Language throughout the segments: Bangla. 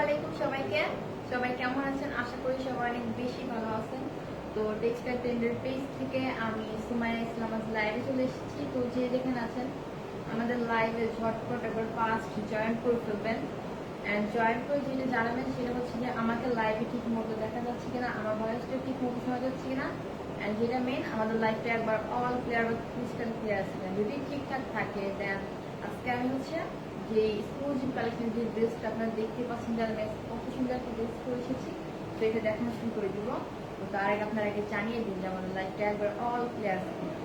আলাইকুম সবাইকে। সবাই কেমন আছেন? আশা করি সবাই অনেক বেশি ভালো আছেন। তো টেক্সটাইল ট্রেন্ডের পেজ থেকে আমি সুমাইয়া ইসলাম আজ লাইভে চলে এসেছি। তো যে যেখানে আছেন আমাদের লাইভে ঝটপট একবার ফার্স্ট জয়েন করে ফেলবেন। অ্যান্ড জয়েন করে যেটা জানাবেন সেটা হচ্ছে যে আমাকে লাইভে ঠিক মতো দেখা যাচ্ছে কিনা, আমার ভয়েসটা ঠিক মতো শোনা যাচ্ছে কিনা, অ্যান্ড যেটা মেন আমাদের লাইভটা একবার অল ক্লিয়ার বা ক্রিস্টাল ক্লিয়ার আছে কিনা। যদি ঠিকঠাক থাকে দেন আজকে আমি হচ্ছে যে এক্সক্লুসিভ কালেকশন যে ড্রেসটা আপনারা দেখতে পাচ্ছেন, যারা কত সুন্দর একটা ড্রেস করে এসেছি, তো এটা দেখানো শুরু করে দিব। তো তার আগে আপনারা আগে জানিয়ে দিন যে আমাদের লাইভটা একবার অল ক্লিয়ার আছে কিনা।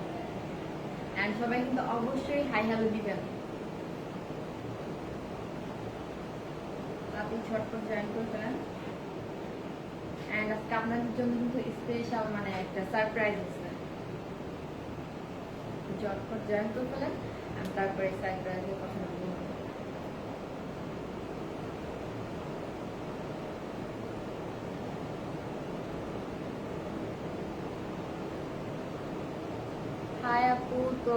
অ্যান্ড সবাই কিন্তু অবশ্যই হাই হ্যালো দিবেন। আপনি ঝটপট জয়েন করে ফেলেন। অ্যান্ড আজকে আপনাদের জন্য কিন্তু স্পেশাল মানে একটা সারপ্রাইজ আছে। ঝটপট জয়েন করে ফেলেন আর তারপরে সারপ্রাইজের কথা বলবো। হাই আপু। তো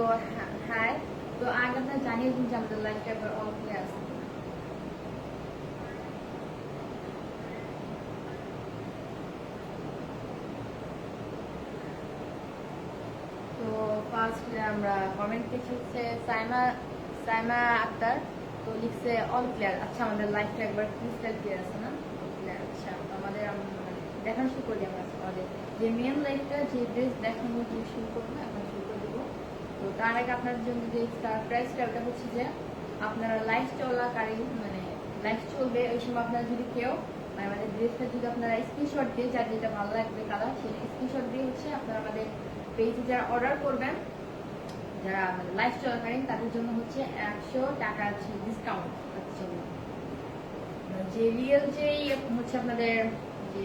হাই। তো আগে আপনারা জানিয়ে দিন যে আমাদের লাইভটা একবার অল ক্লিয়ার আছে। তো ফার্স্ট আমরা কমেন্ট পেয়েছি হচ্ছে সাইমা আক্তার। তো লিখছে অল ক্লিয়ার। আচ্ছা, আমাদের লাইফটা একবার ক্রিস্টাল ক্লিয়ার আছে না? ক্লিয়ার। আচ্ছা, আমাদের দেখানো শুরু করি আমরা আমাদের যে মেন লাইফটা যে ড্রেস দেখানো দিয়ে শুরু করবো, এখন শুরু করে দেবো। তো তার আগে আপনাদের জন্য যে সারপ্রাইজটা ওটা হচ্ছে যে আপনারা লাইফ চলাকালীন মানে লাইফ চলবে ওই সময় আপনারা যদি কেউ মানে আমাদের ড্রেসটা যদি আপনারা স্ক্রিনশট দিয়ে যার যেটা ভালো লাগবে কালার সেই স্ক্রিনশট দিয়ে হচ্ছে আপনারা আমাদের পেজে যারা অর্ডার করবেন, যারা মানে লাইফ চলাকালীন তাদের জন্য হচ্ছে 100 টাকা ডিসকাউন্ট পাচ্ছেন। যে রিয়েল যেই হচ্ছে আপনাদের যে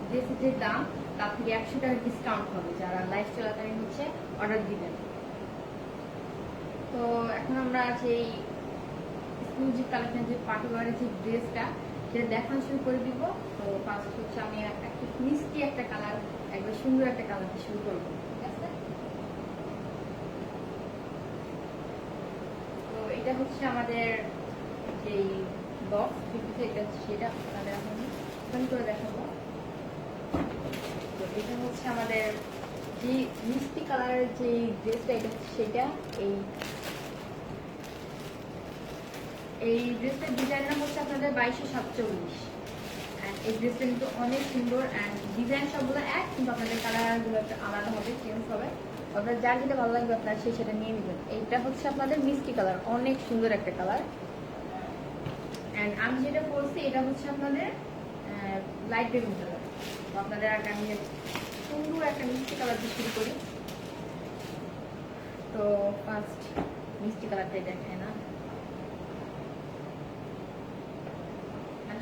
ড্রেসের যে দাম তার থেকে 100 টাকা ডিসকাউন্ট হবে যারা লাইফ চলাকালীন হচ্ছে অর্ডার দিবেন। তো এখন আমরা সেই এক্সক্লুসিভ কালেকশন যে পার্টিকুলার যে ড্রেসটা সেটা দেখানো শুরু করে দিব। তো ফার্স্ট হচ্ছে আমি একটা মিষ্টি একটা কালার, একবার সুন্দর একটা কালার দিয়ে শুরু করবো, ঠিক আছে? তো এটা হচ্ছে আমাদের যেই বক্স এটা সেটা আপনাদের এখন ওপেন করে দেখাবো। তো এটা হচ্ছে আমাদের যে মিষ্টি কালারের যে ড্রেসটা এটা হচ্ছে সেটা। এই ড্রেসটার ডিজাইন নাম হচ্ছে আপনাদের 2247। এই ড্রেসটা কিন্তু অনেক সুন্দর অ্যান্ড ডিজাইন সবগুলো এক, কিন্তু আপনাদের কালারগুলো একটা আলাদা হবে, চেঞ্জ হবে। আপনার যার যেটা ভালো লাগবে আপনার সেই সেটা নিয়ে নেবেন। এইটা হচ্ছে আপনাদের মিষ্টি কালার, অনেক সুন্দর একটা কালার। অ্যান্ড আমি যেটা বলছি এটা হচ্ছে আপনাদের লাইট বেগুন কালার। তো আপনাদের আগে আমি সুন্দর একটা মিষ্টি কালার দিয়ে শুরু করি। তো ফার্স্ট মিষ্টি কালারটাই দেখায় না,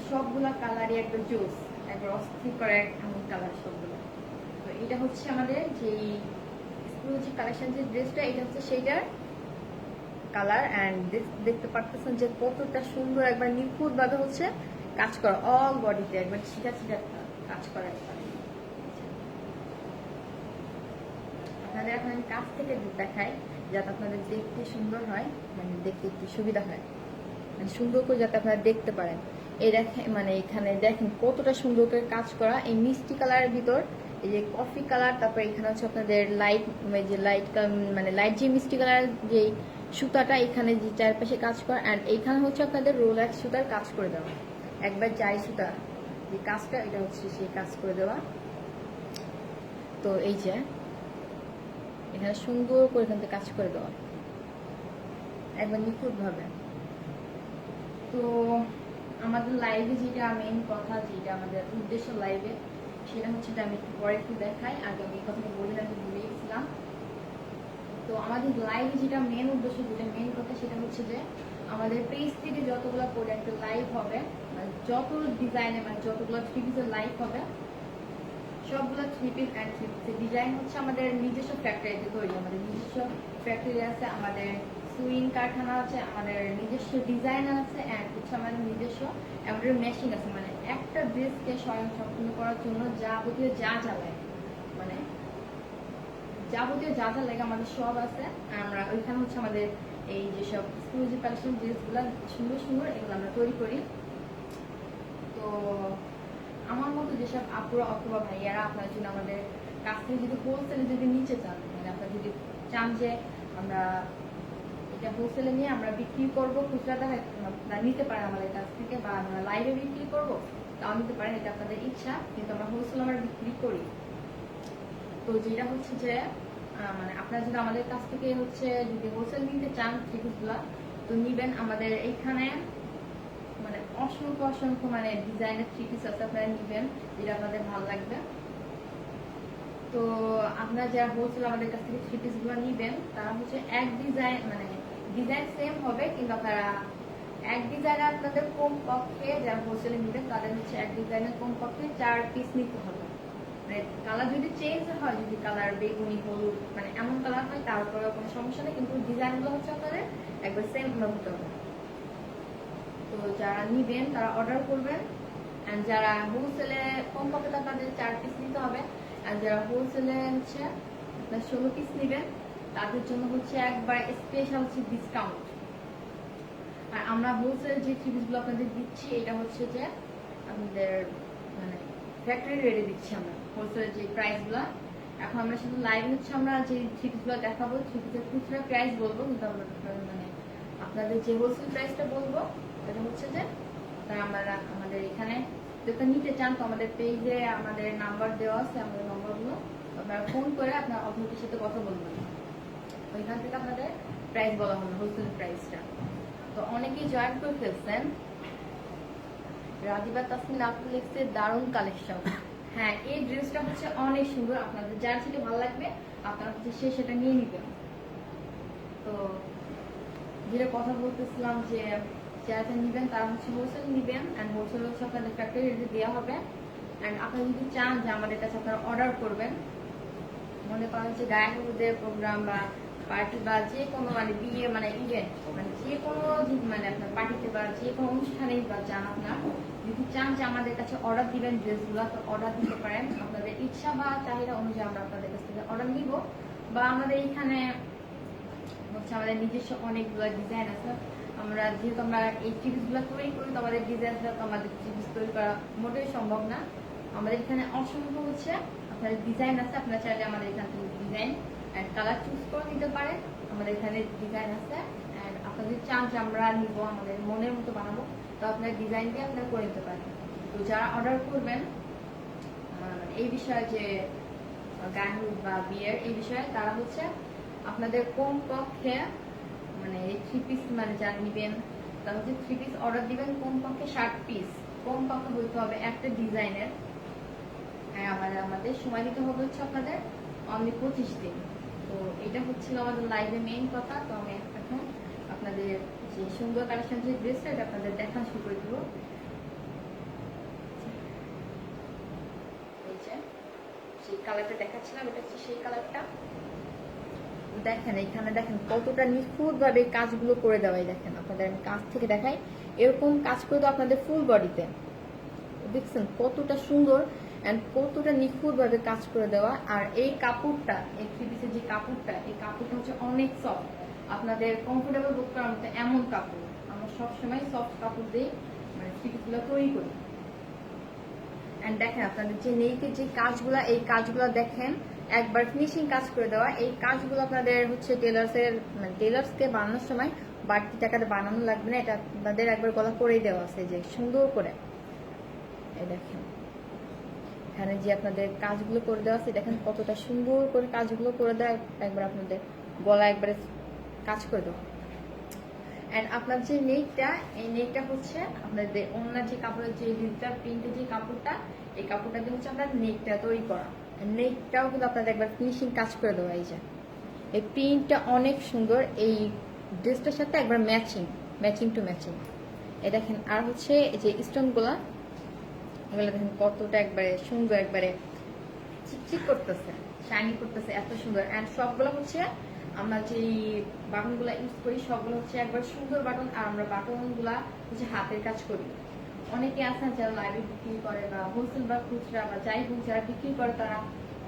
সবগুলা কালারই একবার জোস, একবার অস্থির করে এমন কালার সবগুলো। তো এটা হচ্ছে আমাদের যেই এক্সক্লুসিভ কালেকশন যে ড্রেসটা এটা হচ্ছে সেইটার কালার। অ্যান্ড দেখতে পারতেছেন যে কতটা সুন্দর একবার নিখুঁত ভাবে হচ্ছে কাজ করা, অল বডিতে একবার ছিটা ছিটা কাজ করা। আপনাদের এখন আমি কাছ থেকে দেখাই যাতে আপনাদের দেখতে সুন্দর হয়, মানে দেখতে একটু সুবিধা হয়, মানে সুন্দর করে যাতে আপনারা দেখতে পারেন। এই দেখেন মানে এখানে দেখেন কতটা সুন্দর করে কাজ করা এই মিষ্টি কালারের ভিতর। এই যে কফি কালার, তারপর এখানে হচ্ছে আপনাদের লাইট যে লাইট মানে লাইট যে মিষ্টি কালার যে সুতাটা এখানে যে চারপাশে কাজ করা। অ্যান্ড এইখানে হচ্ছে আপনাদের রোলাক্স সুতার কাজ করে দেওয়া, একবার যাই সুতা যে কাজটা এটা হচ্ছে সেই কাজ করে দেওয়া। তো এই যে এখানে সুন্দর করে এখান থেকে কাজ করে দেওয়া একবার নিখুঁত ভাবে। তো আমাদের লাইভে যেটা মেইন কথা, যেটা আমাদের উদ্দেশ্য লাইভে, সেটা হচ্ছে আমি একটু পরে একটু দেখাই। আগে আমি এই কথাটা বলে রাখতে ভুলে গেছিলাম। তো আমাদের লাইভে যেটা মেইন উদ্দেশ্য, যেটা মেইন কথা, সেটা হচ্ছে যে আমাদের পেজ থেকে যতগুলো প্রোডাক্ট লাইভ হবে, মানে যত ডিজাইনে মানে যতগুলো থ্রি পিসের লাইভ হবে, সবগুলো থ্রি পিস অ্যান্ড থ্রি পিসের ডিজাইন হচ্ছে আমাদের নিজস্ব ফ্যাক্টরিতে তৈরি। আমাদের নিজস্ব ফ্যাক্টরি আছে, আমাদের সুইং কারখানা আছে, আমাদের নিজস্ব ডিজাইনার আছে, অ্যান্ড হচ্ছে আমাদের নিজস্ব এমব্রয়ডারি মেশিন আছে। মানে একটা ড্রেসকে স্বয়ং সম্পূর্ণ করার জন্য যাবতীয় যা যা লাগে, মানে যাবতীয় যা যা লাগে আমাদের সব আছে। আমরা ওইখানে হচ্ছে আমাদের এই যেসব এক্সক্লুসিভ কালেকশন ড্রেসগুলো সুন্দর সুন্দর এগুলো আমরা তৈরি করি। তো আমার মতো যেসব আপুরা অথবা ভাইয়ারা আপনার জন্য আমাদের কাছ থেকে যদি হোলসেলে যদি নিচে চান, মানে আপনারা যদি চান যে আমরা এটা হোলসেলে নিয়ে আমরা বিক্রি করবো, খুচরাটা নিতে পারেন আমাদের কাছ থেকে, বা আমরা লাইভে বিক্রি করবো তাও নিতে পারেন, এটা আপনাদের ইচ্ছা। কিন্তু আমরা হোলসেল আমরা বিক্রি করি। তো যেটা হচ্ছে যে মানে আপনারা যদি আমাদের কাছ থেকে হচ্ছে যদি হোলসেল নিতে চান থ্রি পিসগুলা, তো নিবেন। আমাদের এইখানে মানে অসংখ্য অসংখ্য মানে ডিজাইনের থ্রি পিস আছে, আপনারা নিবেন যেটা আপনাদের ভালো লাগবে। তো আপনারা যারা হোলসেল আমাদের কাছ থেকে থ্রি পিস গুলো নিবেন, তারা হচ্ছে এক ডিজাইন মানে ডিজাইন সেম হবে, কিন্তু আপনারা এক ডিজাইনে আপনাদের কম পক্ষে যারা হোলসেলে নিবেন তাদের হচ্ছে এক ডিজাইনে কম পক্ষে 4 পিস নিতে হবে। মানে কালার যদি চেঞ্জ হয়, যদি কালার বেগুনি হলুদ মানে এমন কালার হয় তারপরে কোনো সমস্যা নেই, কিন্তু ডিজাইন গুলো হচ্ছে আপনাদের একবার সেম হতে হবে। তো যারা নিবেন তারা অর্ডার করবেন, এন্ড যারা হোলসেলে কম পক্ষে তাদের 4 পিস নিতে হবে, আর যারা হোলসেলে হচ্ছে আপনার 16 পিস নেবেন তাদের জন্য হচ্ছে একবার স্পেশাল হচ্ছে ডিসকাউন্ট। আর আমরা হোলসেল যে থ্রি পিসগুলো আপনাদের দিচ্ছি এটা হচ্ছে যে আমাদের মানে ফ্যাক্টরি রেটে দিচ্ছি আমরা হোলসেলের যে প্রাইসগুলো। এখন আমরা শুধু লাইভ হচ্ছে আমরা যে থ্রি পিসগুলো দেখাবো, থ্রি পিসের খুচরা প্রাইস বলবো, কিন্তু আমরা মানে আপনাদের যে হোলসেল প্রাইসটা বলবো এটা হচ্ছে যে আমরা আমাদের এখানে যেটা নিতে চান, তো আমাদের পেজে আমাদের নাম্বার দেওয়া আছে, আমাদের নম্বরগুলো আপনারা ফোন করে আপনার অথরিটির সাথে কথা বলবেন, ওইখান থেকে আপনাদের প্রাইস বলা হবে হোলসেল প্রাইসটা। তো অনেকেই জয়েন করে ফেলছেন। রাজিবা তাসমিন আপু লিখছে দারুণ কালেকশন। হ্যাঁ, এই ড্রেসটা হচ্ছে অনেক সুন্দর, আপনাদের যার যেটা ভালো লাগবে আপনারা হচ্ছে সেটা নিয়ে নিবেন। তো যেটা কথা বলতেছিলাম যে যারা নিবেন তারা হচ্ছে হোলসেল নিবেন, অ্যান্ড হোলসেল হচ্ছে আপনাদের ফ্যাক্টরি রেটে দেওয়া হবে। অ্যান্ড আপনারা যদি চান যে আমাদের কাছে আপনারা অর্ডার করবেন, মনে করেন যে গায়ে হলুদের প্রোগ্রাম বা পার্টি বা যে কোনো মানে বিয়ে মানে ইভেন্ট মানে যে কোনো মানে আপনার পার্টিতে বা যে কোনো অনুষ্ঠানেই বা চান, আপনার যদি চান যে আমাদের কাছে অর্ডার দিবেন ড্রেসগুলো, তো অর্ডার দিতে পারেন। আপনাদের ইচ্ছা বা চাহিদা অনুযায়ী আমরা আপনাদের কাছ থেকে অর্ডার নিব, বা আমাদের এখানে হচ্ছে আমাদের নিজস্ব অনেকগুলো ডিজাইন আছে। আমরা যেহেতু আমরা এই চিপসগুলো তৈরি করি, তো আমাদের ডিজাইনগুলো তো আমাদের চিপস তৈরি করা মোটেই সম্ভব না। আমাদের এখানে অসংখ্য হচ্ছে আপনাদের ডিজাইন আছে, আপনারা চাইলে আমাদের এখান থেকে ডিজাইন অ্যান্ড কালার চুজ করে নিতে পারেন। আমাদের এখানে ডিজাইন আছে, অ্যান্ড আপনাদের চান যে আমরা নিব আমাদের মনের মতো বানাবো, তো আপনার ডিজাইন দিয়ে আপনারা করে নিতে পারেন। তো যারা অর্ডার করবেন এই বিষয়ে যে গায়ে হলুদ বা বিয়ের এই বিষয়ে, তারা হচ্ছে আপনাদের কম পক্ষে মানে থ্রি পিস মানে যা নিবেন তারা হচ্ছে থ্রি পিস অর্ডার দিবেন কমপক্ষে 60 পিস, কমপক্ষে হইতে হবে একটা ডিজাইনের। হ্যাঁ, আমাদের সময় দিতে হবে হচ্ছে আপনাদের অনলি 25 দিন। তো এটা হচ্ছিল আমাদের লাইভে মেইন কথা। তো আমি এখন আপনাদের যে সুন্দর কালেকশন যে ড্রেসটা এটা আপনাদের দেখা শুরু করে দেবো। এই যে সেই কালারটা দেখাচ্ছিলাম, এটা হচ্ছে সেই কালারটা। দেখেন এখানে দেখেন কতটা নিখুঁত ভাবে কাজগুলো করে দেওয়াই, দেখেন আপনাদের আমি কাছ থেকে দেখাই, এরকম কাজ করে দেওয়া আপনাদের ফুল বডিতে, দেখছেন কতটা সুন্দর এন্ড কতটা নিখুঁত ভাবে কাজ করে দেওয়া। আর এই কাপড়টা, এই থ্রি পিসের যে কাপড়টা, এই কাপড়টা হচ্ছে অনেক সফট, আপনাদের কমফোর্টেবল বোধ করার মতো এমন কাপড়। আমরা সবসময় সফট কাপড় দিয়ে মানে থ্রি পিসগুলো তৈরি করি। এন্ড দেখেন আপনাদের যে নেইকের যে কাজগুলা, এই কাজগুলো দেখেন একবার ফিনিশিং কাজ করে দেওয়া। এই কাজগুলো আপনাদের হচ্ছে টেলার্সকে বানানোর সময় বাড়তি টাকাতে বানানো লাগবে না, এটা আপনাদের একবার গলা করেই দেওয়া আছে যে সুন্দর করে। এই দেখেন এখানে যে আপনাদের কাজগুলো করে দেওয়া আছে, দেখেন কতটা সুন্দর করে কাজগুলো করে দেওয়া, একবার আপনাদের গলা একবারে কাজ করে দেওয়া। এন্ড আপনার যে নেকটা, এই নেকটা হচ্ছে আপনাদের অন্য যে কাপড়ের যে ডিজিটাল প্রিন্টের যে কাপড়টা, এই কাপড়টা দিয়ে হচ্ছে আপনার নেকটা তৈরি করা। নেকটাও কিন্তু আপনাদের একবার ফিনিশিং কাজ করে দেওয়া। এই যে এই প্রিন্টটা অনেক সুন্দর, এই ড্রেসটার সাথে একবার ম্যাচিং টু ম্যাচিং। এই দেখেন আর হচ্ছে এই যে স্টোনগুলা, এগুলো দেখেন কতটা একবারে সুন্দর, একবারে চিকচিক করতেছে, শাইনি করতেছে, এত সুন্দর। এন্ড সবগুলো হচ্ছে আমরা যে বাটনগুলো ইউজ করি সবগুলো হচ্ছে একবার সুন্দর বাটন, আর আমরা বাটনগুলা হচ্ছে হাতের কাজ করি। অনেকে আছেন যারা লাইভে বিক্রি করে বা হোলসেল বা খুচরা বা যাই হোক যারা বিক্রি করে, তারা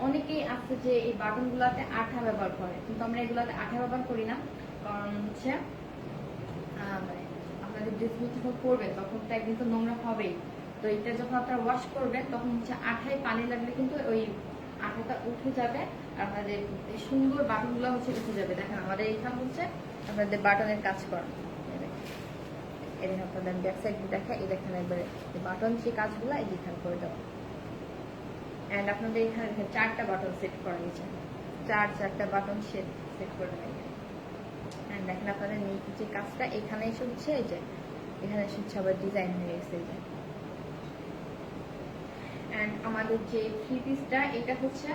অনেকেই আছে যে এই বাটনগুলাতে আঠা ব্যবহার করে, কিন্তু আমরা এগুলাতে আঠা ব্যবহার করি না। কারণ হচ্ছে মানে আপনাদের ড্রেসগুলো যখন পরবেন তখন তো একদিন তো নোংরা হবেই। তো তো এটা যখন আপনারা ওয়াশ করবেন তখন হচ্ছে আঠায় পানি লাগলে কিন্তু ওই আঠাটা উঠে যাবে আর আপনাদের সুন্দর বাটনগুলো হচ্ছে উঠে যাবে। দেখেন আমাদের এইখানে হচ্ছে আপনাদের বাটনের কাজ করা, এই দেখেন আপনাদের ব্যাক সাইড দেখা, এই দেখেন একবারে বাটন যে কাজগুলো এখানে করে দেওয়া। অ্যান্ড আপনাদের এখানে দেখেন 4টা বাটন সেট করা হয়েছে, 4টা বাটন সেট করে দেবেন। অ্যান্ড দেখেন আপনাদের নিচে যে কাজটা এখানে এসে হচ্ছে এই যে এখানে এসে হচ্ছে আবার ডিজাইন হয়ে গেছে এই যে। অ্যান্ড আমাদের যে থ্রি পিসটা এটা হচ্ছে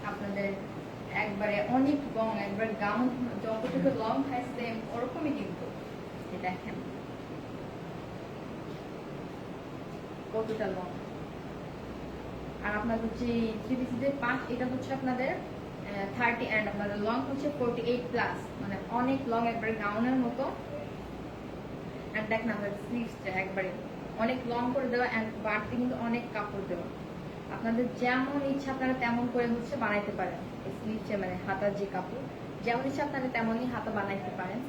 আপনাদের একবারে অনেক লং, একবার গাউন যতটুকু লং হয় সেম ওরকমই কিন্তু দেখেন কতটা লং। আর আপনাদের যে থ্রি পিসের পাঁচ এটা হচ্ছে আপনাদের 30 অ্যান্ড আপনাদের লং হচ্ছে 48 প্লাস, মানে অনেক লং একবারে গাউনের মতো। অ্যান্ড দেখেন আপনাদের স্লিভসটা একবারে অনেক লং করে দেওয়া অ্যান্ড বাড়তি কিন্তু অনেক কাপড় দেওয়া। আপনাদের যেমন ইচ্ছা আপনারা তেমন করে হচ্ছে বানাইতে পারেন। এই স্লিভসে মানে হাতার যে কাপড় যেমন ইচ্ছা আপনারা তেমনই হাতা বানাইতে পারেন।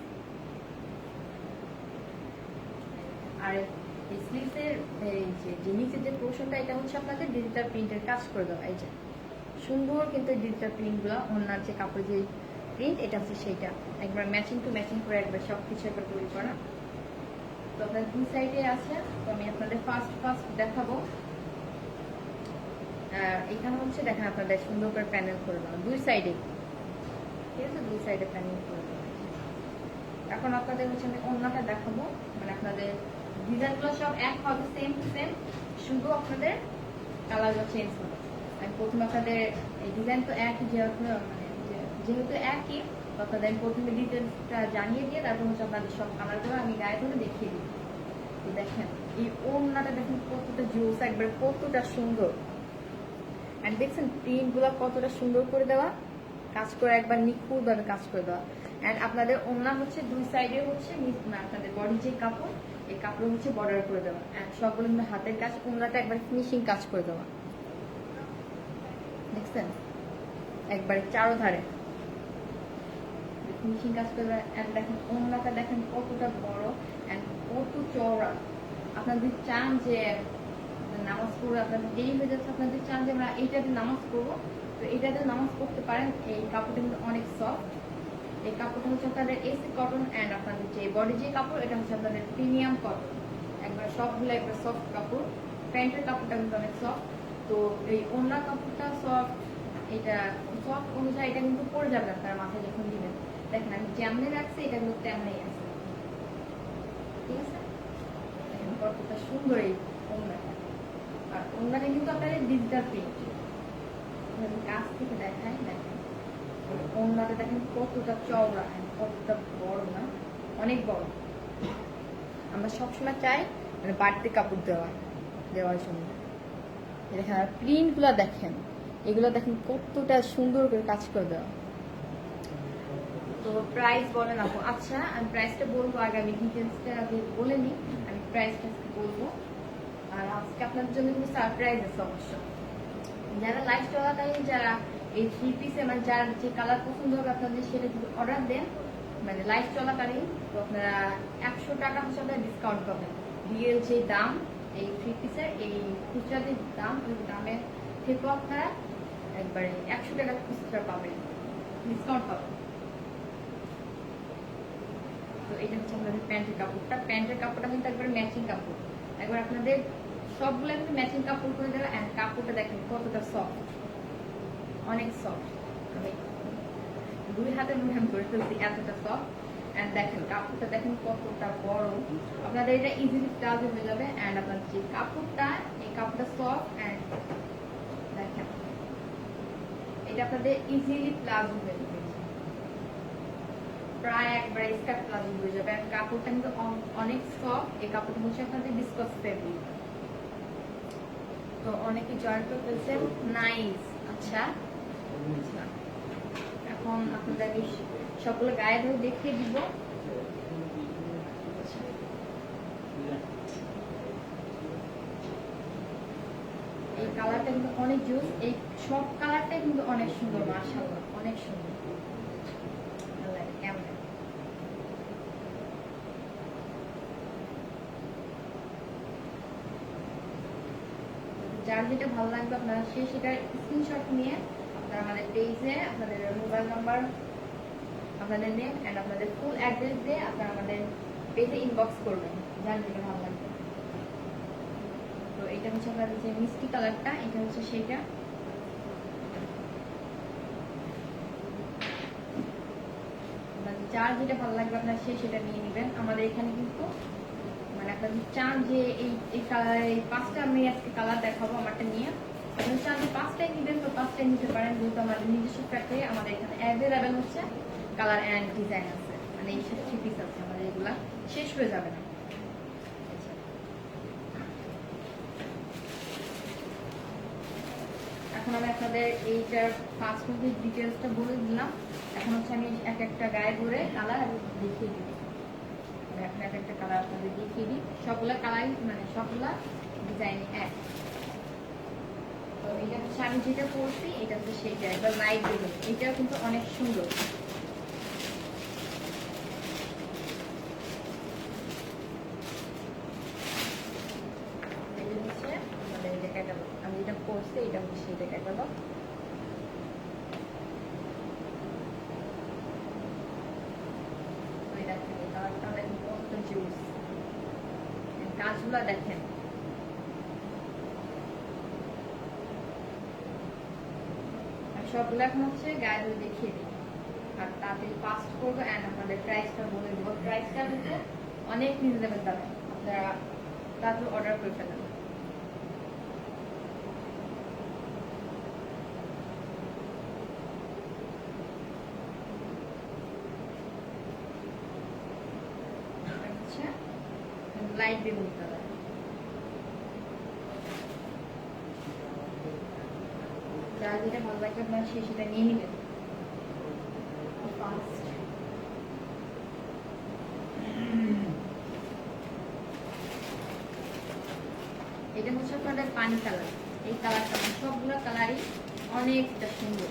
আর এই স্লিভসের এই যে নিচের যে পোর্শনটা এটা হচ্ছে আপনাদের ডিজিটাল প্রিন্টের কাজ করে দেওয়া। এই যে সুন্দর কিন্তু ডিজিটাল প্রিন্টগুলো ওনার যে কাপড় যে প্রিন্ট এটা হচ্ছে সেইটা একবার ম্যাচিং টু ম্যাচিং করে একবার সবকিছু একবার তৈরি করা। তো আপনার দুই সাইডে আছে, তো আমি আপনাদের ফার্স্ট দেখাবো। এখানে হচ্ছে দেখেন আপনাদের সুন্দর করে প্যানেল করে দেওয়া দুই সাইডে, ঠিক আছে, দুই সাইডে প্যানেল করে দেওয়া। এখন আপনাদের হচ্ছে আমি ওড়নাটা দেখাবো, মানে আপনাদের ডিজাইনগুলো সব এক হবে, সেম টু সেম, শুধু আপনাদের কালারগুলো চেঞ্জ হবে। আমি প্রথমে আপনাদের এই ডিজাইন তো একই, যেহেতু একই আপনাদের প্রথমে ডিটেলসটা জানিয়ে দিয়ে তারপর হচ্ছে আপনাদের সব কালারগুলো আমি গায়ে ধরে দেখিয়ে দিই। দেখেন এই ওড়নাটা দেখেন কতটা জোস, একবার কতটা সুন্দর। আর দেখছেন প্রিন্টগুলো কতটা সুন্দর করে দেওয়া, কাজ করে একবার নিখুঁতভাবে কাজ করে দেওয়া। অ্যান্ড আপনাদের ওড়না হচ্ছে দুই সাইডে হচ্ছে আপনাদের বডি যে কাপড় এই কাপড় হচ্ছে বর্ডার করে দেওয়া। অ্যান্ড সবগুলো হাতের কাজ, ওড়নাটা একবার ফিনিশিং কাজ করে দেওয়া। দেখছেন একবারে চারোধারে ফিনিশিং কাজ করে দেওয়া। অ্যান্ড দেখেন ওড়নাটা দেখেন কতটা বড় অ্যান্ড কত চওড়া। আপনারা যদি চান যে নামাজ পড়ে আপনাদের দেরি হয়ে যাচ্ছে, আপনাদের চান যে আমরা এইটাতে নামাজ পড়বো, তো এইটাতে নামাজ পড়তে পারেন। এই কাপড়টা কিন্তু অনেক সফট। এই কাপড়টা হচ্ছে আপনাদের এসি কটন অ্যান্ড আপনাদের যে বডি যে কাপড় এটা হচ্ছে আপনাদের প্রিমিয়াম কটন, একবার সবগুলো একবার সফট কাপড়। প্যান্টের কাপড়টা কিন্তু অনেক সফট। তো এই ওড়নার কাপড়টা সফট, এটা সফট অনুযায়ী এটা কিন্তু পরে যাবে না তার মাথায় যখন দিবেন। দেখেন আমি যেমনি রাখছি এটা কিন্তু তেমনই আছে, ঠিক আছে। দেখেন কতটা সুন্দর এই ওড়নাটা। আর ওড়নাটা কিন্তু আপনাদের ডিজিটাল প্রিন্ট, কাছ থেকে দেখাই। দেখেন ওড়নাটা দেখেন কতটা চওড়া, কতটা বড়, না অনেক বড়। আমরা সবসময় চাই মানে বাড়তি কাপড় দেওয়ার জন্য। দেখেন আর প্রিন্টগুলো দেখেন, এগুলো দেখেন কতটা সুন্দর করে কাজ করে দেওয়া। তো প্রাইস বলেন আপু? আচ্ছা আমি প্রাইসটা বলবো, আগে আমি ডিটেলসটা আগে বলে নিই, আমি প্রাইসটা বলবো। আর আজকে আপনাদের জন্য কিন্তু সারপ্রাইজ আছে অবশ্য। যারা লাইভ চলাকালীন যারা এই থ্রি পিসে মানে যার যে কালার পছন্দ হবে আপনাদের সেটা যদি অর্ডার দেন মানে লাইভ চলাকালীন, তো আপনারা 100 টাকা হচ্ছে আপনারা ডিসকাউন্ট পাবেন। রিয়েল যে দাম এই থ্রি পিসের, এই খুচরা যে দাম ওই দামের থেকেও আপনারা একবারে 100 টাকা খুচরা পাবেন, ডিসকাউন্ট পাবেন। তো এটা হচ্ছে আপনাদের প্যান্টের কাপড়টা। প্যান্টের কাপড়টা কিন্তু একবার ম্যাচিং কাপড়, একবার আপনাদের সবগুলো কিন্তু ম্যাচিং কাপড় করে দেওয়া। অ্যান্ড কাপড়টা দেখেন কতটা সফট, অনেক সফট। আমি দুই হাতে মুঠে করে ফেলছি, এতটা সফট। অ্যান্ড দেখেন কাপড়টা দেখেন কতটা বড়, আপনাদের এটা ইজিলি প্লাজো হয়ে যাবে। অ্যান্ড আপনার যে কাপড়টা এই কাপড়টা সফট অ্যান্ড দেখেন এটা আপনাদের ইজিলি প্লাজো হয়ে যাবে, প্রায় একবার স্কার্ট প্লাজো হয়ে যাবে। আর কাপড়টা কিন্তু অনেক সফট, এই কাপড়টা হচ্ছে আপনাদের ডিসকাস ফেব্রিক। তো অনেকে জয়েন করতেছেন, নাইস। আচ্ছা এখন আপনাদের আমি সবগুলো গায়ে ধরে দেখিয়ে দিব। এই কালারটা কিন্তু অনেক জুস, এই সব কালারটাই কিন্তু অনেক সুন্দর, মাশাআল্লাহ অনেক সুন্দর। কেমন যার যেটা ভালো লাগবে আপনারা সেটার স্ক্রিনশট নিয়ে আপনারা আমাদের পেজে আপনাদের মোবাইল নাম্বার, আপনাদের নেম অ্যান্ড আপনাদের ফুল অ্যাড্রেস দিয়ে আপনারা আমাদের পেজে ইনবক্স করবেন, যার যেটা ভালো লাগবে। তো এটা হচ্ছে আপনাদের যে মিষ্টি কালারটা, এটা হচ্ছে সেটা। যার যেটা ভালো লাগবে আপনার সেটা নিয়ে নেবেন। আমাদের এখানে কিন্তু মানে আপনাদের চান যে এই কালার, এই 5টা আমি আজকে কালার দেখাবো আমারটা নিয়ে, আপনার চান যে 5টাই নেবেন তো 5টাই নিতে পারেন, যেহেতু আমাদের নিজস্ব ফ্যাক্টরি, আমাদের এখানে অ্যাভেলেবেল হচ্ছে কালার অ্যান্ড ডিজাইন আছে, মানে এই 3 পিস আছে আমাদের, এগুলা শেষ হয়ে যাবে না। এখন আমি আপনাদের এইটার 5 মিনিট ডিটেলসটা বলে দিলাম। এখন হচ্ছে আমি এক একটা গায়ে ধরে কালার আমি দেখিয়ে দিই, এখন এক একটা কালার আপনাদের দেখিয়ে দিই। সবগুলা কালারই মানে সবগুলা ডিজাইন এক। তো এটা হচ্ছে আমি যেটা পরছি এটা হচ্ছে সেইটা, এবার লাইট দেবেন, এটাও কিন্তু অনেক সুন্দর। এটা হচ্ছে আমাদের এটা ক্যাটালগ, আমি যেটা পরছি এটা হচ্ছে সেইটা ক্যাটালগ। কাজগুলা দেখেন, সবগুলো এখন হচ্ছে গায়ে ধরে দেখিয়ে দিই আর তাড়াতাড়ি ফাস্ট করবো অ্যান্ড আপনাদের প্রাইসটা বলে দেবো। প্রাইসটা হচ্ছে অনেক রিজনেবল দামে, আপনারা তাড়াতাড়ি অর্ডার করে ফেলেন। লাইট বেগুনি কালার, যার যেটা ভালো লাগবে আপনারা সেটা নিয়ে নেবেন। এটা হচ্ছে আপনাদের পানি কালার, এই কালারটা সবগুলো কালারই অনেকটা সুন্দর।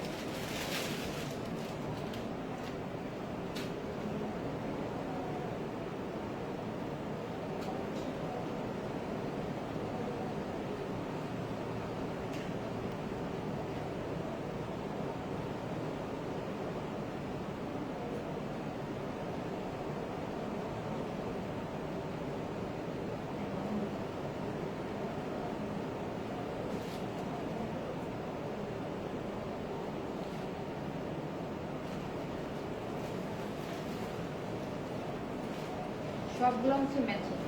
সবগুলো হচ্ছে ম্যাচিং,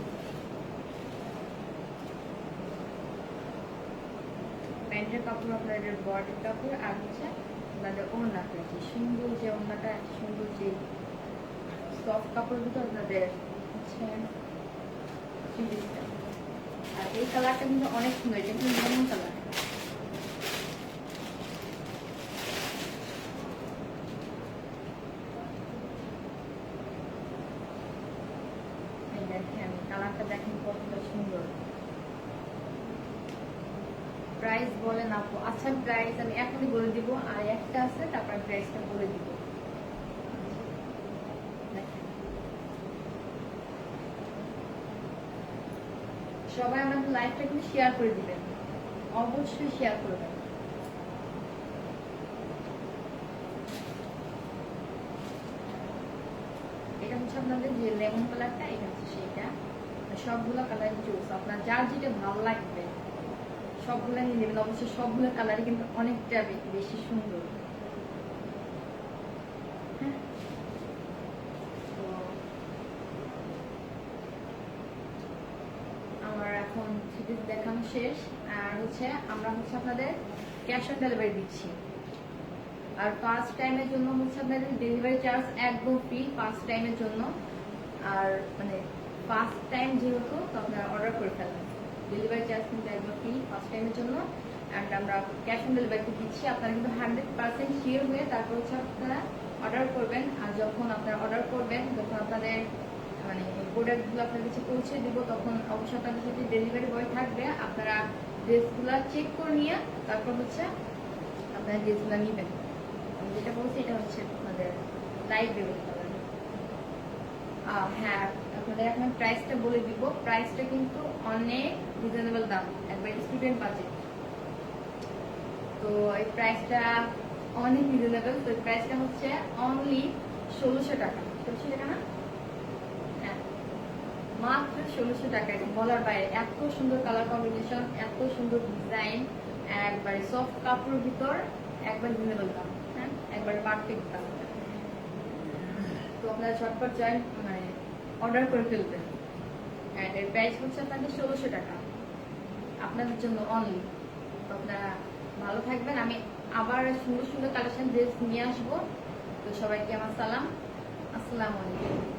প্যান্টের কাপড় আপনাদের বডির কাপড়, আর হচ্ছে আপনাদের ওড়নাটা, যে সুন্দর যে ওড়নাটা, সুন্দর যে সফট কাপড় দুটো আপনাদের হচ্ছে। আর এই কালারটা কিন্তু অনেক সুন্দর, এটা কিন্তু লেমন কালার। দেখেন কালারটা, দেখেন কতটা সুন্দর। প্রাইস বলেন আপু? আচ্ছা প্রাইস আমি এখনই বলে দিব, আর একটা আছে তারপর প্রাইসটা বলে দিব। সবাই আমাদের লাইভটা কিন্তু শেয়ার করে দিবেন, অবশ্যই শেয়ার করবেন। এটা হচ্ছে আপনাদের যে লেমন কালারটা, এটা হচ্ছে সেইটা। সবগুলো কালার চুজ, আপনার যার যেটা ভালো লাগবে সবগুলো নিয়ে নেবেন। অবশ্যই সবগুলো কালারই কিন্তু অনেকটা বেশি সুন্দর। হ্যাঁ, আমার এখন থ্রিপিস দেখানো শেষ। আর হচ্ছে আমরা হচ্ছে আপনাদের ক্যাশ অন ডেলিভারি দিচ্ছি, আর ফার্স্ট টাইমের জন্য হচ্ছে আপনাদের ডেলিভারি চার্জ একদম ফ্রি ফার্স্ট টাইমের জন্য। আর মানে ফার্স্ট টাইম যেহেতু আপনারা অর্ডার করে ফেলেন, ডেলিভারি চার্জ কিন্তু একদম ফ্রি ফার্স্ট টাইমের জন্য। অ্যান্ড আমরা ক্যাশ অন ডেলিভারিতে দিচ্ছি, আপনারা কিন্তু 100% শিওর হয়ে তারপর হচ্ছে আপনারা অর্ডার করবেন। আর যখন আপনারা অর্ডার করবেন, যখন আপনাদের মানে প্রোডাক্টগুলো আপনার কাছে পৌঁছে দিব, তখন অবশ্যই আপনাদের সাথে ডেলিভারি বয় থাকবে। আপনারা ড্রেসগুলো চেক করে নিয়ে তারপর হচ্ছে আপনারা ড্রেসগুলো নেবেন। আমি যেটা বলছি এটা হচ্ছে আপনাদের লাইট বেগুনি কালার। হ্যাঁ, আপনাদের এখন প্রাইসটা বলে দিব। প্রাইসটা কিন্তু অনেক রিজনেবল দাম, একবার স্টুডেন্ট বাজেট। তো এই প্রাইসটা অনেক রিজনেবল। তো এই প্রাইসটা হচ্ছে অনলি 1600 টাকা। 1600 টাকা না? হ্যাঁ, মাত্র 1600 টাকা। এটা বলার বাইরে, এত সুন্দর কালার কম্বিনেশন, এত সুন্দর ডিজাইন, একবারে সফট কাপড়ের ভিতর, একবার রিজনেবল দাম। হ্যাঁ, একবারে পারফেক্ট দাম। তো আপনারা ঝটপট জয়েন মানে অর্ডার করে ফেলবেন। হ্যাঁ, এর প্রাইস হচ্ছে আপনাদের 1600 টাকা, আপনাদের জন্য অনলি। তো আপনারা ভালো থাকবেন। আমি আবার সুন্দর সুন্দর কালেকশন ড্রেস নিয়ে আসবো। তো সবাইকে আমার সালাম, আসসালামু আলাইকুম।